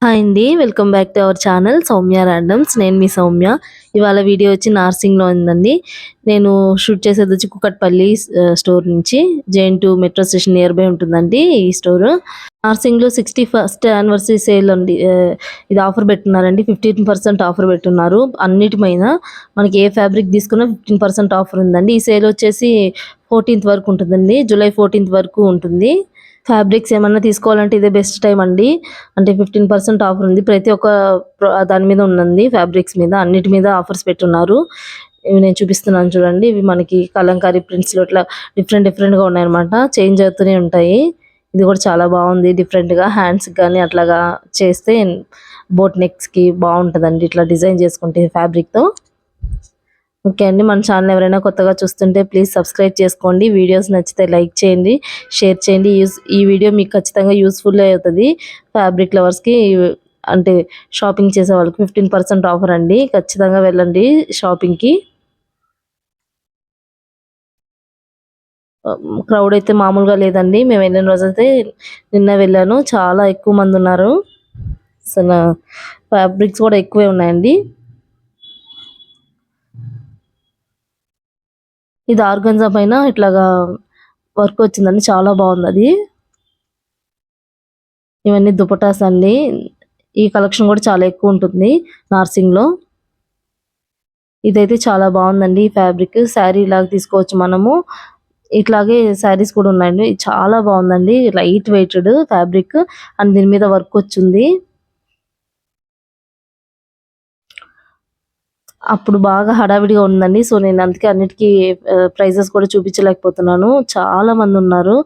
Hi అండి. Welcome back to our channel Soumya randoms. నేను మీ సౌమ్య. ఇవాళ వీడియో వచ్చి నార్సింగ్‌లో ఉందండి. నేను షూట్ చేసేది వచ్చి కూకట్పల్లి స్టోర్ నుంచి. జేఎన్2 మెట్రో స్టేషన్ నియర్ బై ఉంటుందండి ఈ స్టోరు. నార్సింగ్‌లో 61st యానివర్సరీ సేల్ అండి. ఇది ఆఫర్ పెట్టున్నారండి. 15% ఆఫర్ పెట్టున్నారు. అన్నిటి పైన మనకి ఏ ఫ్యాబ్రిక్ తీసుకున్నా 15% ఆఫర్ ఉందండి. ఈ సేల్ వచ్చేసి 14th వరకు ఉంటుందండి. జూలై 14th వరకు ఉంటుంది. ఫ్యాబ్రిక్స్ ఏమన్నా తీసుకోవాలంటే ఇదే బెస్ట్ టైం అండి. అంటే 15% ఆఫర్ ఉంది. ప్రతి ఒక్క దాని మీద ఉందండి. ఫ్యాబ్రిక్స్ మీద అన్నిటి మీద ఆఫర్స్ పెట్టున్నారు. ఇవి నేను చూపిస్తున్నాను చూడండి. ఇవి మనకి కలంకారీ ప్రింట్స్‌లో ఇట్లా డిఫరెంట్‌గా ఉన్నాయన్నమాట. చేంజ్ అవుతూనే ఉంటాయి. ఇది కూడా చాలా బాగుంది. డిఫరెంట్‌గా హ్యాండ్స్‌కి గాని అట్లాగా చేస్తే బోట్ నెక్స్‌కి బాగుంటదండి. ఇట్లా డిజైన్ చేసుకుంటే ఫ్యాబ్రిక్‌తో. ఓకే అండి. మన ఛానల్ ఎవరైనా కొత్తగా చూస్తుంటే ప్లీజ్ సబ్స్క్రైబ్ చేసుకోండి. వీడియోస్ నచ్చితే లైక్ చేయండి, షేర్ చేయండి. ఈ వీడియో మీకు ఖచ్చితంగా యూస్‌ఫుల్ అవుతది. ఫ్యాబ్రిక్ లవర్స్‌కి అంటే షాపింగ్ చేసే వాళ్ళకి 15% ఆఫర్ అండి. ఖచ్చితంగా వెళ్ళండి షాపింగ్‌కి. క్రౌడ్ అయితే మామూలుగా లేదండి. మేము వెళ్ళిన రోజైతే నిన్న వెళ్ళాను. చాలా ఎక్కువ మంది ఉన్నారు. అసలు ఫ్యాబ్రిక్స్ కూడా ఎక్కువే ఉన్నాయండి. ఇది ఆర్గంజా పైన ఇట్లాగా వర్క్ వచ్చిందండి. చాలా బాగుంది. ఇవన్నీ దుపటాస్ అండి. ఈ కలెక్షన్ కూడా చాలా ఎక్కువ ఉంటుంది నార్సింగ్‌లో. ఇదైతే చాలా బాగుందండి. ఈ ఫ్యాబ్రిక్ శారీ లాగా తీసుకోవచ్చు మనము. ఇట్లాగే శారీస్ కూడా ఉన్నాయండి. చాలా బాగుందండి. లైట్ వెయిటెడ్ ఫ్యాబ్రిక్ అండ్ దీని మీద వర్క్ వచ్చింది. అప్పుడు బాగా హడావిడిగా ఉందండి. సో నేను అందుకే అన్నిటికీ ప్రైజెస్ కూడా చూపించలేకపోతున్నాను. చాలా మంది ఉన్నారు.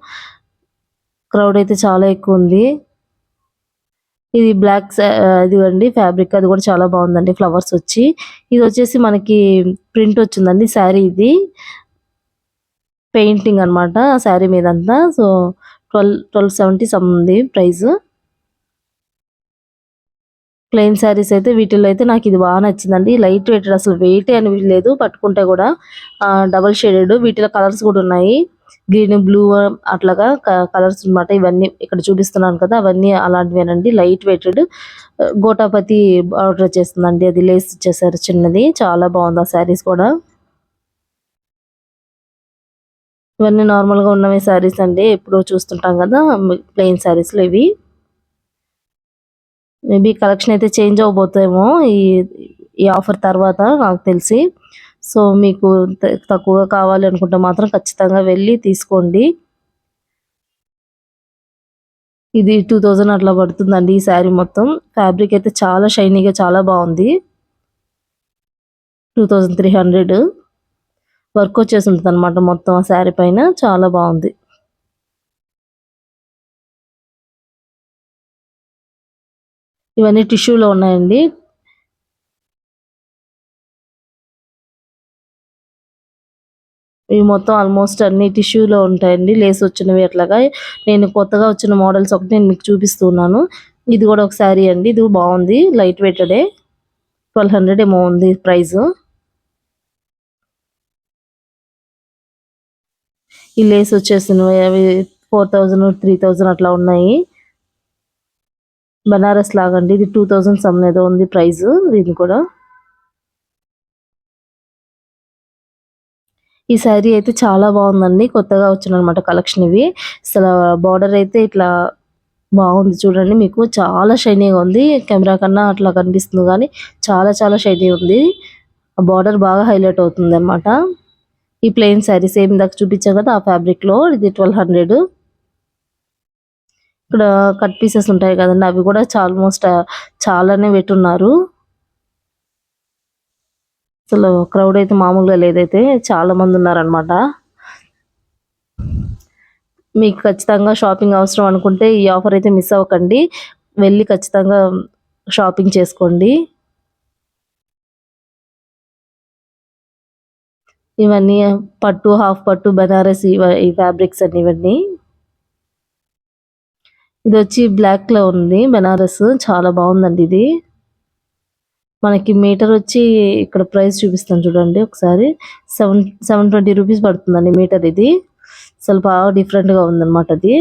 క్రౌడ్ అయితే చాలా ఎక్కువ ఉంది. ఇది ఇదిగోండి ఫ్యాబ్రిక్ అది కూడా చాలా బాగుందండి. ఫ్లవర్స్ వచ్చి ఇది వచ్చేసి మనకి ప్రింట్ వచ్చిందండి. శారీ ఇది పెయింటింగ్ అన్నమాట శారీ మీదంతా. సో 1270 సమ్ ఉంది ప్రైస్. ప్లెయిన్ శారీస్ అయితే వీటిల్లో అయితే నాకు ఇది బాగా నచ్చిందండి. లైట్ వెయిటెడ్ అసలు వెయిటే అనిపించలేదు పట్టుకుంటే కూడా. డబల్ షేడెడ్ వీటిలో కలర్స్ కూడా ఉన్నాయి. గ్రీన్, బ్లూ అట్లాగా కలర్స్ అన్నమాట. ఇవన్నీ ఇక్కడ చూపిస్తున్నాను కదా అవన్నీ అలాంటివేనండి. లైట్ వెయిటెడ్ గోటాపతి ఆర్డర్ చేస్తుందండి. అది లేస్ ఇచ్చేసారు చిన్నది. చాలా బాగుంది ఆ శారీస్ కూడా. ఇవన్నీ నార్మల్గా ఉన్నవి శారీస్ అండి. ఎప్పుడో చూస్తుంటాం కదా ప్లెయిన్ శారీస్లో ఇవి. మేబీ కలెక్షన్ అయితే చేంజ్ అవ్వబోతేమో ఈ ఈ ఆఫర్ తర్వాత నాకు తెలిసి. సో మీకు తక్కువగా కావాలి అనుకుంటే మాత్రం ఖచ్చితంగా వెళ్ళి తీసుకోండి. ఇది 2000 అట్లా పడుతుందండి ఈ శారీ మొత్తం. ఫ్యాబ్రిక్ అయితే చాలా షైనీగా చాలా బాగుంది. 2300 వర్క్ వచ్చేసి ఉంటుంది అనమాట మొత్తం ఆ శారీ పైన. చాలా బాగుంది. ఇవన్నీ టిష్యూలో ఉన్నాయండి. ఇవి మొత్తం ఆల్మోస్ట్ అన్ని టిష్యూలో ఉంటాయండి. లేస్ వచ్చినవి అట్లాగా. నేను కొత్తగా వచ్చిన మోడల్స్ ఒకటి నేను మీకు చూపిస్తున్నాను. ఇది కూడా ఒక శారీ అండి. ఇది బాగుంది. లైట్ వెయిటెడే. 1200 ఏమో ఉంది ప్రైస్. ఈ లేస్ వచ్చేసినవి అవి 4000, 3000 అట్లా ఉన్నాయి. బనారస్ లాగండి. ఇది 2000 సమ్ ఏదో ఉంది ప్రైస్ దీని కూడా. ఈ శారీ అయితే చాలా బాగుందండి. కొత్తగా వచ్చిననమాట కలెక్షన్ ఇవి. అసలు బార్డర్ అయితే ఇట్లా బాగుంది చూడండి. మీకు చాలా షైనీగా ఉంది. కెమెరా కన్నా అట్లా కనిపిస్తుంది కానీ చాలా షైనీ ఉంది. ఆ బార్డర్ బాగా హైలైట్ అవుతుంది అనమాట. ఈ ప్లెయిన్ శారీ సేమ్ ఇందాక చూపించాం కదా ఆ ఫ్యాబ్రిక్ లో ఇది 1200. ఇక్కడ కట్ పీసెస్ ఉంటాయి కదండి అవి కూడా ఆల్మోస్ట్ చాలానే పెట్టున్నారు. అసలు క్రౌడ్ అయితే మామూలుగా లేదైతే చాలా మంది ఉన్నారనమాట. మీకు ఖచ్చితంగా షాపింగ్ అవసరం అనుకుంటే ఈ ఆఫర్ అయితే మిస్ అవ్వకండి. వెళ్ళి ఖచ్చితంగా షాపింగ్ చేసుకోండి. ఇవన్నీ పట్టు, హాఫ్ పట్టు, బనారస్ ఈ ఫ్యాబ్రిక్స్ అన్ని ఇవన్నీ. ఇది వచ్చి బ్లాక్ లో ఉంది బనారస్. చాలా బాగుందండి ఇది. మనకి మీటర్ వచ్చి ఇక్కడ ప్రైస్ చూపిస్తాను చూడండి ఒకసారి. 720 రూపీస్ పడుతుందండి మీటర్ ఇది. అసలు బాగా డిఫరెంట్ గా ఉందన్నమాట అది.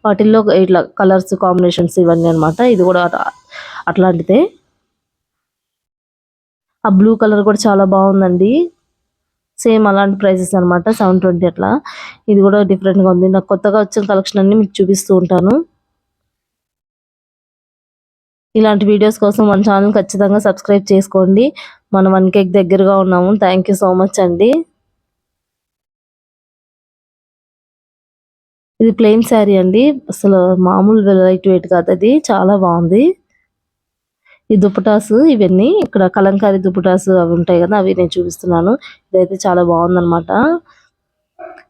వాటిల్లో ఇట్లా కలర్స్ కాంబినేషన్స్ ఇవన్నీ అన్నమాట. ఇది కూడా అట్లాంటిదే. ఆ బ్లూ కలర్ కూడా చాలా బాగుందండి. సేమ్ అలాంటి ప్రైసెస్ అన్నమాట, 720 అట్లా. ఇది కూడా డిఫరెంట్గా ఉంది. నాకు కొత్తగా వచ్చిన కలెక్షన్ అన్ని మీకు చూపిస్తూ ఉంటాను. ఇలాంటి వీడియోస్ కోసం మన ఛానల్ ఖచ్చితంగా సబ్స్క్రైబ్ చేసుకోండి. మనం 1K దగ్గరగా ఉన్నాము. థ్యాంక్ యూ సో మచ్ అండి. ఇది ప్లెయిన్ శారీ అండి. అసలు మామూలు లైట్ వెయిట్ కాదు, అది చాలా బాగుంది. ఈ దుపటాస్ ఇవన్నీ ఇక్కడ కలంకారీ దుపటాస్ అవి ఉంటాయి కదా, అవి నేను చూపిస్తున్నాను. ఇదైతే చాలా బాగుందన్నమాట.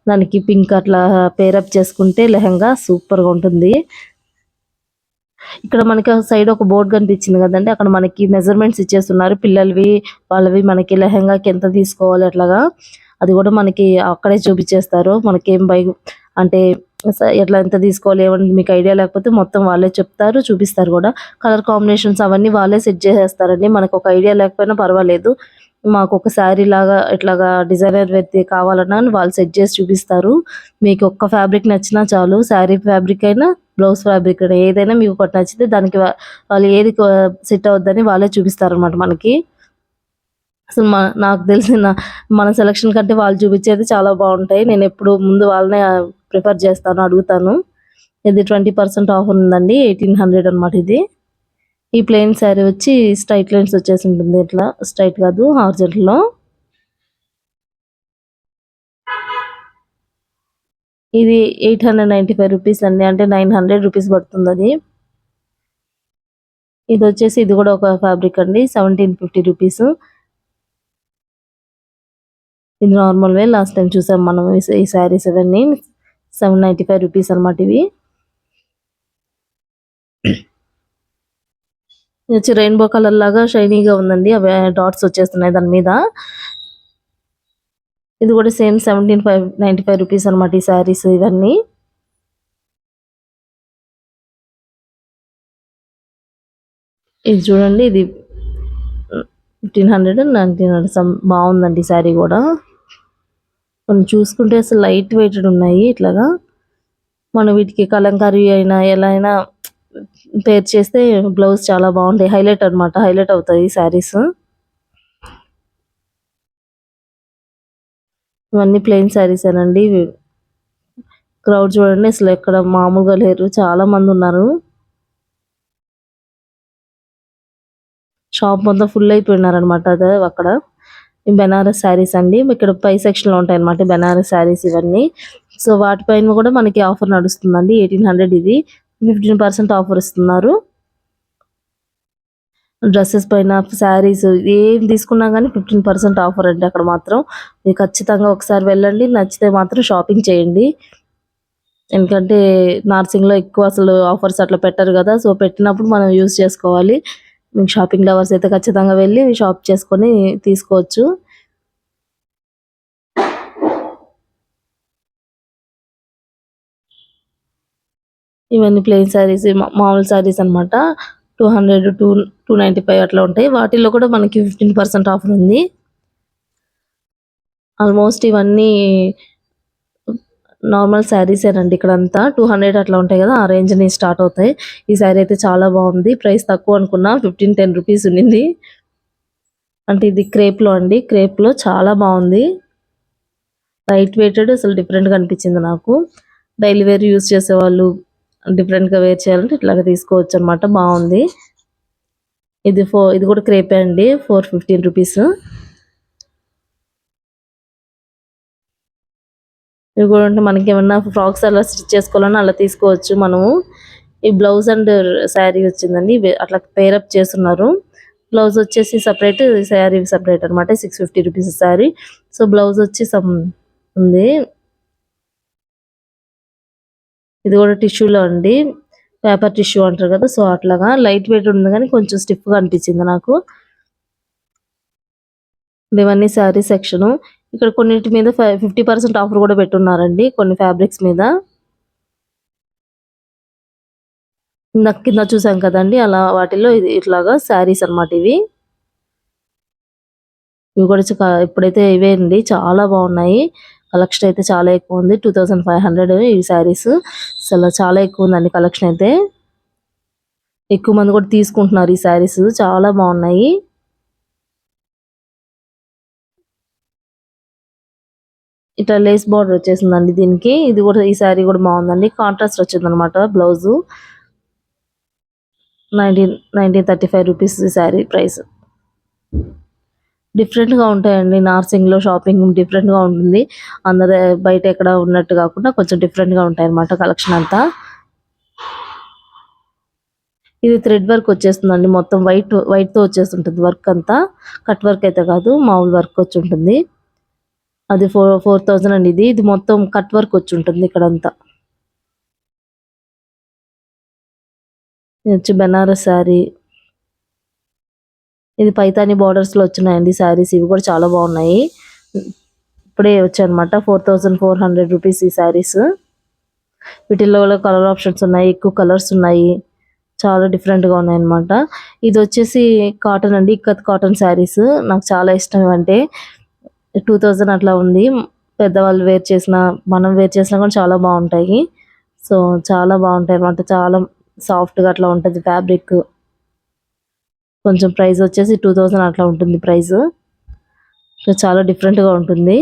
దానికి పింక్ అట్లా పేరప్ చేసుకుంటే లెహంగా సూపర్గా ఉంటుంది. ఇక్కడ మనకి సైడ్ ఒక బోర్డు కనిపించింది కదండి, అక్కడ మనకి మెజర్మెంట్స్ ఇచ్చేస్తున్నారు పిల్లలవి వాళ్ళవి. మనకి లెహంగాకి ఎంత తీసుకోవాలి అట్లాగా అది కూడా మనకి అక్కడే చూపించేస్తారు. మనకేం అంటే ఎట్లా ఎంత తీసుకోవాలి ఏమని మీకు ఐడియా లేకపోతే మొత్తం వాళ్ళే చెప్తారు, చూపిస్తారు కూడా. కలర్ కాంబినేషన్స్ అవన్నీ వాళ్ళే సెట్ చేసేస్తారండి. మనకు ఒక ఐడియా లేకపోయినా పర్వాలేదు, మాకు ఒక శారీ లాగా ఇట్లాగా డిజైనర్ వ్యక్తి కావాలన్నా వాళ్ళు సెట్ చేసి చూపిస్తారు. మీకు ఒక్క ఫ్యాబ్రిక్ నచ్చినా చాలు, శారీ ఫ్యాబ్రిక్ అయినా బ్లౌజ్ ఫ్యాబ్రిక్ అయినా ఏదైనా మీకు ఒకటి నచ్చితే దానికి వాళ్ళు ఏది సెట్ అవుద్దని వాళ్ళే చూపిస్తారనమాట మనకి. అసలు నాకు తెలిసిన మన సెలక్షన్ కంటే వాళ్ళు చూపించేది చాలా బాగుంటాయి. నేను ఎప్పుడు ముందు వాళ్ళనే ప్రిఫర్ చేస్తాను, అడుగుతాను. ఇది 20% ఆఫర్ ఉందండి, 1800 అనమాట ఇది. ఈ ప్లెయిన్ శారీ వచ్చి స్ట్రైట్ లైన్స్ వచ్చేసి ఉంటుంది, ఇట్లా స్ట్రైట్ కాదు హార్జెంటల్లో. ఇది 895 రూపీస్ అండి, అంటే 900 రూపీస్ పడుతుంది అది. ఇది వచ్చేసి ఇది కూడా ఒక ఫ్యాబ్రిక్ అండి, 1750 రూపీస్. ఇది నార్మల్ వే, లాస్ట్ టైం చూసాం మనం ఈ శారీస్ ఇవన్నీ. 795 రూపీస్ అనమాట ఇవి. ఇది వచ్చి రెయిన్బో కలర్ లాగా షైనీగా ఉందండి, అవి డాట్స్ వచ్చేస్తున్నాయి దాని మీద. ఇది కూడా సేమ్ 1795 రూపీస్ అనమాట ఈ శారీస్ ఇవన్నీ. ఇది చూడండి, ఇది 1500 1900 బాగుందండి శారీ కూడా. మనం చూసుకుంటే అసలు లైట్ వెయిటెడ్ ఉన్నాయి ఇట్లాగా. మనం వీటికి కలంకారీ అయినా ఎలా అయినా పేర్ చేస్తే బ్లౌజ్ చాలా బాగుంటాయి, హైలైట్ అనమాట, హైలైట్ అవుతాయి శారీస్. ఇవన్నీ ప్లెయిన్ శారీస్ ఏనండి. క్రౌడ్ చూడండి అసలు ఎక్కడ మామూలుగా లేరు, చాలా మంది ఉన్నారు. షాప్ మొత్తం ఫుల్ అయిపోయినారు అనమాట. అదే అక్కడ బెనారస్ శారీస్ అండి, ఇక్కడ పై సెక్షన్లో ఉంటాయి అనమాట బెనారస్ శారీస్ ఇవన్నీ. సో వాటిపైన కూడా మనకి ఆఫర్ నడుస్తుందండి, 1800 ఇది. 15% ఆఫర్ ఇస్తున్నారు. డ్రెస్సెస్ పైన, శారీస్ ఏం తీసుకున్నా కానీ 15% ఆఫర్ అండి అక్కడ మాత్రం. మీరు ఖచ్చితంగా ఒకసారి వెళ్ళండి, నచ్చితే మాత్రం షాపింగ్ చేయండి. ఎందుకంటే నార్సింగ్లో ఎక్కువ అసలు ఆఫర్స్ అట్లా పెట్టరు కదా, సో పెట్టినప్పుడు మనం యూజ్ చేసుకోవాలి. మీకు షాపింగ్ లవర్స్ అయితే ఖచ్చితంగా వెళ్ళి షాప్ చేసుకొని తీసుకోవచ్చు. ఇవన్నీ ప్లెయిన్ శారీస్, మామూలు శారీస్ అనమాట. 200 295 అట్లా ఉంటాయి. వాటిల్లో కూడా మనకి 15% ఆఫర్ ఉంది. ఆల్మోస్ట్ ఇవన్నీ నార్మల్ శారీసేనండి ఇక్కడంతా. 200 అట్లా ఉంటాయి కదా, ఆ రేంజ్ నుంచి స్టార్ట్ అవుతాయి. ఈ శారీ అయితే చాలా బాగుంది, ప్రైస్ తక్కువ అనుకున్నా, 10 రూపీస్ ఉన్నింది. అంటే ఇది క్రేప్లో అండి, క్రేప్లో చాలా బాగుంది, లైట్ వెయిటెడ్, అసలు డిఫరెంట్గా అనిపించింది నాకు. డైలీ వేర్ యూజ్ చేసేవాళ్ళు డిఫరెంట్గా వేర్ చేయాలంటే ఇట్లాగా తీసుకోవచ్చు అనమాట, బాగుంది. ఇది కూడా క్రేపే అండి, 415 రూపీస్. ఇవి కూడా అంటే మనకి ఏమన్నా ఫ్రాక్స్ అలా స్టిచ్ చేసుకోవాలన్నా అలా తీసుకోవచ్చు మనము. ఈ బ్లౌజ్ అండ్ శారీ వచ్చిందండి, అట్లా పేరప్ చేస్తున్నారు. బ్లౌజ్ వచ్చేసి సపరేట్, శారీ సపరేట్ అనమాట, 650 రూపీస్ శారీ. సో బ్లౌజ్ వచ్చి ఉంది. ఇది కూడా టిష్యూలో అండి, పేపర్ టిష్యూ అంటారు కదా, సో అట్లాగా లైట్ వెయిట్ ఉంది కానీ కొంచెం స్టిఫ్గా అనిపించింది నాకు. ఇవన్నీ శారీ సెక్షను. ఇక్కడ కొన్నిటి మీద 50% ఆఫర్ కూడా పెట్టున్నారండి కొన్ని ఫ్యాబ్రిక్స్ మీద. కింద చూసాం కదండి, అలా వాటిల్లో ఇది ఇట్లాగా శారీస్ అనమాట ఇవి. ఇవి కూడా ఇప్పుడైతే ఇవే అండి, చాలా బాగున్నాయి. కలెక్షన్ అయితే చాలా ఎక్కువ ఉంది. 2500 ఈ శారీస్. అసలు చాలా ఎక్కువ ఉందండి కలెక్షన్ అయితే. ఎక్కువ మంది కూడా తీసుకుంటున్నారు ఈ శారీస్. చాలా బాగున్నాయి. ఇట్లా లేస్ బార్డర్ వచ్చేసిందండి దీనికి. ఇది కూడా ఈ శారీ కూడా బాగుందండి. కాంట్రాస్ట్ వచ్చింది అనమాట బ్లౌజ్. 1935 రూపీస్ ఈ శారీ ప్రైస్. డిఫరెంట్గా ఉంటాయండి. నార్సింగ్లో షాపింగ్ డిఫరెంట్గా ఉంటుంది. అందరు బయట ఎక్కడ ఉన్నట్టు కాకుండా కొంచెం డిఫరెంట్గా ఉంటాయి అనమాట కలెక్షన్ అంతా. ఇది థ్రెడ్ వర్క్ వచ్చేస్తుందండి. మొత్తం వైట్తో వచ్చేస్తుంటుంది వర్క్ అంతా. కట్ వర్క్ అయితే కాదు, మామూలు వర్క్ వచ్చి ఉంటుంది. అది 4000 అండి. ఇది మొత్తం కట్ వర్క్ వచ్చి ఉంటుంది ఇక్కడంతా. ఇది వచ్చి బెనారస్ శారీ. ఇది పైతాని బార్డర్స్లో వచ్చినాయండి శారీస్. ఇవి కూడా చాలా బాగున్నాయి. ఇప్పుడే వచ్చాయన్నమాట. 4400 రూపీస్ ఈ శారీస్. వీటిల్లో కలర్ ఆప్షన్స్ ఉన్నాయి, ఎక్కువ కలర్స్ ఉన్నాయి, చాలా డిఫరెంట్గా ఉన్నాయన్నమాట. ఇది వచ్చేసి కాటన్ అండి, ఇక్కత్ కాటన్ శారీస్. నాకు చాలా ఇష్టం. అంటే 2000 అట్లా ఉంది. పెద్దవాళ్ళు వేర్ చేసిన, మనం వేర్ చేసినా కూడా చాలా బాగుంటాయి. సో చాలా బాగుంటాయి అన్నమాట. చాలా సాఫ్ట్గా అట్లా ఉంటుంది ఫ్యాబ్రిక్. కొంచెం ప్రైస్ వచ్చేసి 2000 అట్లా ఉంటుంది ప్రైస్. చాలా డిఫరెంట్గా ఉంటుంది.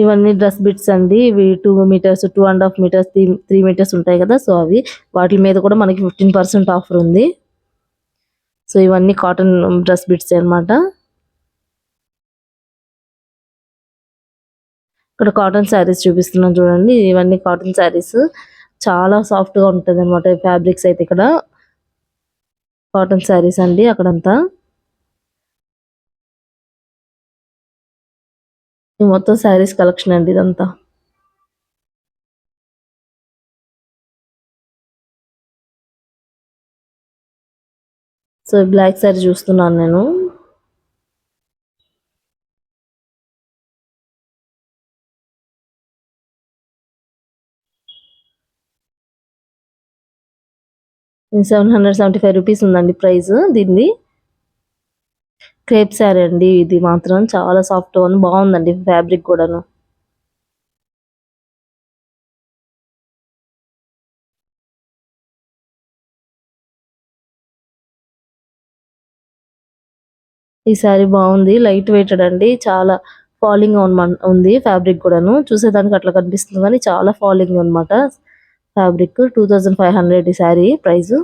ఇవన్నీ డ్రెస్ బిట్స్ అండి. ఇవి 2 మీటర్స్, 2.5 మీటర్స్, 3 మీటర్స్ ఉంటాయి కదా. సో అవి వాటి మీద కూడా మనకి 15% ఆఫర్ ఉంది. సో ఇవన్నీ కాటన్ డ్రెస్ బిట్స్ అన్నమాట. ఇక్కడ కాటన్ శారీస్ చూపిస్తున్నాను చూడండి. ఇవన్నీ కాటన్ శారీస్. చాలా సాఫ్ట్గా ఉంటుంది అనమాట ఫ్యాబ్రిక్స్ అయితే. ఇక్కడ కాటన్ శారీస్ అండి అక్కడంతా. మొత్తం శారీస్ కలెక్షన్ అండి ఇదంతా. సో బ్లాక్ శారీ చూస్తున్నాను నేను. ₹775 ఉందండి ప్రైస్ దీన్ని. క్రేప్ శారీ అండి. ఇది మాత్రం చాలా సాఫ్ట్ అని బాగుందండి ఫ్యాబ్రిక్ కూడాను. ఈ శారీ బాగుంది. లైట్ వెయిటెడ్ అండి. చాలా ఫాలింగ్ ఉంది ఫ్యాబ్రిక్ కూడాను. చూసేదానికి అట్లా కనిపిస్తుంది కానీ చాలా ఫాలింగ్ అనమాట ఫ్యాబ్రిక్. 2500 ఈ శారీ ప్రైస్.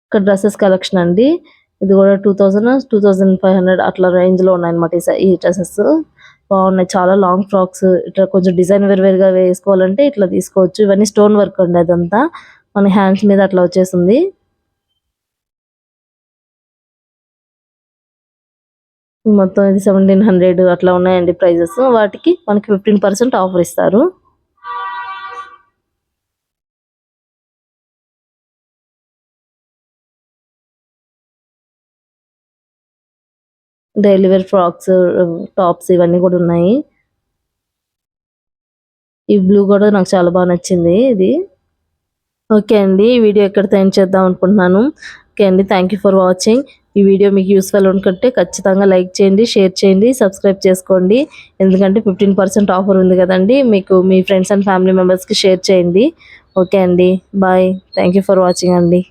ఇక్కడ డ్రెస్సెస్ కలెక్షన్ అండి. ఇది కూడా 2000, 2500 అట్లా రేంజ్ లో ఉన్నాయన్నమాట ఈ డ్రెస్సెస్. బాగున్నాయి. చాలా లాంగ్ ఫ్రాక్స్ ఇట్లా కొంచెం డిజైన్ వేరుగా వేసుకోవాలంటే ఇట్లా తీసుకోవచ్చు. ఇవన్నీ స్టోన్ వర్క్ అండి. అదంతా మన హ్యాండ్స్ మీద అట్లా వచ్చేసింది. మొత్తం ఇది 1700 అట్లా ఉన్నాయండి ప్రైజెస్. వాటికి మనకి 15% ఆఫర్ ఇస్తారు. డైలీ వేర్ ఫ్రాక్స్, టాప్స్ ఇవన్నీ కూడా ఉన్నాయి. ఈ బ్లూ కూడా నాకు చాలా బాగా నచ్చింది ఇది. ఓకే అండి, ఈ వీడియో ఎక్కడితో ఎండ్ చేద్దాం అనుకుంటున్నాను. ఓకే అండి, థ్యాంక్ యూ ఫర్ వాచింగ్. ఈ వీడియో మీకు యూస్ఫుల్ అనుకుంటే ఖచ్చితంగా లైక్ చేయండి, షేర్ చేయండి, సబ్స్క్రైబ్ చేసుకోండి. ఎందుకంటే 15% ఆఫర్ ఉంది కదండి. మీకు మీ ఫ్రెండ్స్ అండ్ ఫ్యామిలీ మెంబర్స్కి షేర్ చేయండి. ఓకే అండి, bye. Thank you for watching అండి.